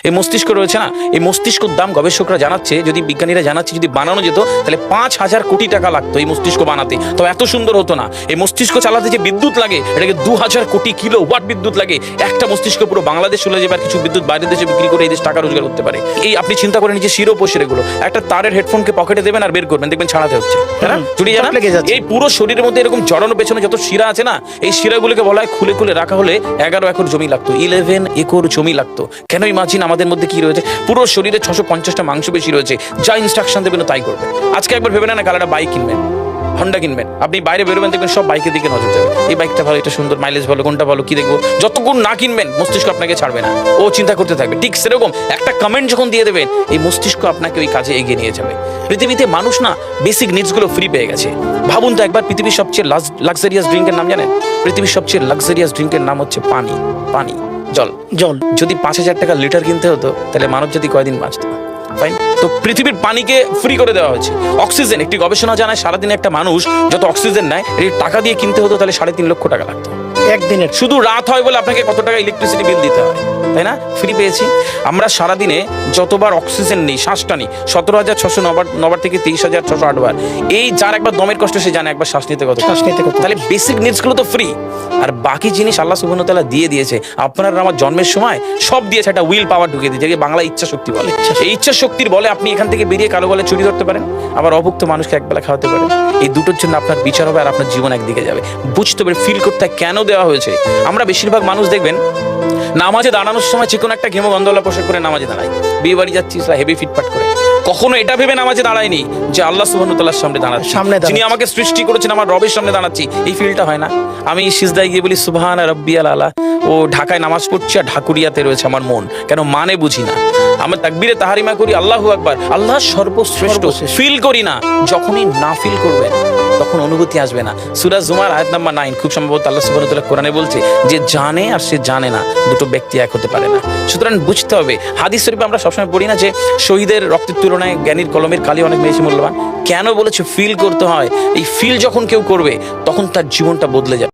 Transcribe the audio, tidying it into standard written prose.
এই মস্তিষ্ক রয়েছে না, এই মস্তিষ্কর দাম গবেষকরা জানাচ্ছে, যদি বিজ্ঞানীরা জানাচ্ছে যদি বানানো যেত তাহলে 5,000 কোটি টাকা লাগতো এই মস্তিষ্ক বানাতে, তো এত সুন্দর হতো না। এই মস্তিষ্ক চালাতে যে বিদ্যুৎ লাগে এটাকে 2000 কোটি কিলো ওয়াট বিদ্যুৎ লাগে। একটা মস্তিষ্ক পুরো বাংলাদেশ চলে যাবে, আর কিছু বিদ্যুৎ বাইরের দেশে বিক্রি করে এই দেশ টাকা রোজগার করতে পারে। এই আপনি চিন্তা করেন যে শিরোপোষের এগুলো, একটা তারের হেডফোনকে পকেটে দেবেন আর বের করবেন, দেখবেন ছাড়াতে হচ্ছে, তাই না? জুড়িয়ে জানা এই পুরো শরীরের মধ্যে এরকম জড়ানো পেছনে যত শিরা আছে না, এই শিরাগুলোকে বলা হয় খুলে খুলে রাখা হলে 11 একর জমি লাগতো, 11 একর জমি লাগতো। কেন ইমাজিন আমাদের মধ্যে কি রয়েছে, পুরো শরীরে 650টা মাংসপেশি রয়েছে, যা ইনস্ট্রাকশন দেবেন তাই করবে। আজকে একবার ভেবে না কাল একটা বাইক কিনবেন, হন্ডা কিনবেন, আপনি বাইরে বেরোবেন দেখবেন সব বাইকের দিকে নজর যাবে, এই বাইকটা ভালো, এটা সুন্দর, মাইলেজ ভালো, কোনটা ভালো, কি দেখবো। যতক্ষণ না কিনবেন মস্তিষ্ক আপনাকে ছাড়বে না, ও চিন্তা করতে থাকবে। ঠিক সেরকম একটা কমেন্ট যখন দিয়ে দেবেন এই মস্তিষ্ক আপনাকে ওই কাজে এগিয়ে নিয়ে যাবে। পৃথিবীতে মানুষ না বেসিক নিডসগুলো ফ্রি পেয়ে গেছে। ভাবুন তো একবার, পৃথিবীর সবচেয়ে লাক্সারিয়াস ড্রিঙ্কের নাম জানেন? পৃথিবীর সবচেয়ে লাক্সারিয়াস ড্রিঙ্কের নাম হচ্ছে পানি। পানি, জল। যদি 5,000 টাকা লিটার কিনতে হতো তাহলে মানব জাতি কয়দিন বাঁচত? ফাইন, তো পৃথিবীর পানিকে ফ্রি করে দেওয়া হয়েছে। অক্সিজেন, একটি গবেষণা জানায় সারাদিনে একটা মানুষ যত অক্সিজেন নেয় এই টাকা দিয়ে কিনতে হতো তাহলে 3.5 লক্ষ টাকা লাগতো একদিনের। শুধু রাত হয় বলে আপনাকে কত টাকা ইলেকট্রিসিটি বিল দিতে হয়, তাই না? ফ্রি পেয়েছি আমরা। সারাদিনে যতবার অক্সিজেন নেই, শ্বাসটা নিই, 17,609 থেকে 23,608 বার। এই যার একবার দমের কষ্ট সে জানে একবার শ্বাস নিতে কত। তাহলে বেসিক নিডসগুলো তো ফ্রি, আর বাকি জিনিস আল্লাহ সুবহানাহু ওয়া তাআলা দিয়ে দিয়েছে। আপনার আমার জন্মের সময় সব দিয়েছে, একটা উইল পাওয়ার ঢুকিয়ে দিয়েছে, যেটাকে বাংলা ইচ্ছা শক্তি বলে। এই ইচ্ছা শক্তির বলে আপনি এখান থেকে বেরিয়ে কালো বলে চুরি ধরতে পারেন, আবার অভুক্ত মানুষকে একবেলা খাওয়াতে পারেন। এই দুটোর জন্য আপনার বিচার হবে আর আপনার জীবন একদিকে যাবে। বুঝতে পারে, ফিল করতে কেন দেওয়া হয়েছে। আমরা বেশিরভাগ মানুষ দেখবেন নামাজে দাঁড়ানোর সময় চিকন একটা ঘেমো গন্ধওয়ালা পোশাক করে নামাজে দাঁড়ায়, বিয়ে বাড়ি যাচ্ছি হেভি ফিটফাট করে। কখনো এটা ভেবে নামাজে দাঁড়ায়নি যে আল্লাহ সুবহানাহু ওয়া তাআলার সামনে দাঁড়াচ্ছি, যিনি আমাকে সৃষ্টি করেছেন, আমার রবের সামনে দাঁড়াচ্ছি। এই ফিলটা হয় না। আমি সিজদায় গিয়ে বলি সুবহানা রাব্বিয়াল আলা, ও ঢাকায় নামাজ পড়ছি আর ঢাকুরিয়াতে রয়েছে আমার মন, কেন মানে বুঝি না। আমরা তাকবীরে তাহারিমা করি আল্লাহু আকবার, আল্লাহ সর্বশ্রেষ্ঠ, ফিল করি না। যখনই না ফিল করবেন তখন অনুভূতি আসবে না। সূরা জুমার আয়াত নাম্বার 9 খুব সম্ভবত আল্লাহ সুবহানাহু ওয়া তাআলা কোরআনে বলছে যে জানে আর সে জানে না, দুটো ব্যক্তি এক হতে পারে না। সুতরাং বুঝতে হবে। হাদিস শরীফে আমরা সবসময় পড়ি না যে শহীদের রক্তের তুলনায় জ্ঞানীর কলমের কালি অনেক বেশি মূল্যবান। কেন বলেছে? ফিল করতে হয়। এই ফিল যখন কেউ করবে তখন তার জীবনটা বদলে যাবে।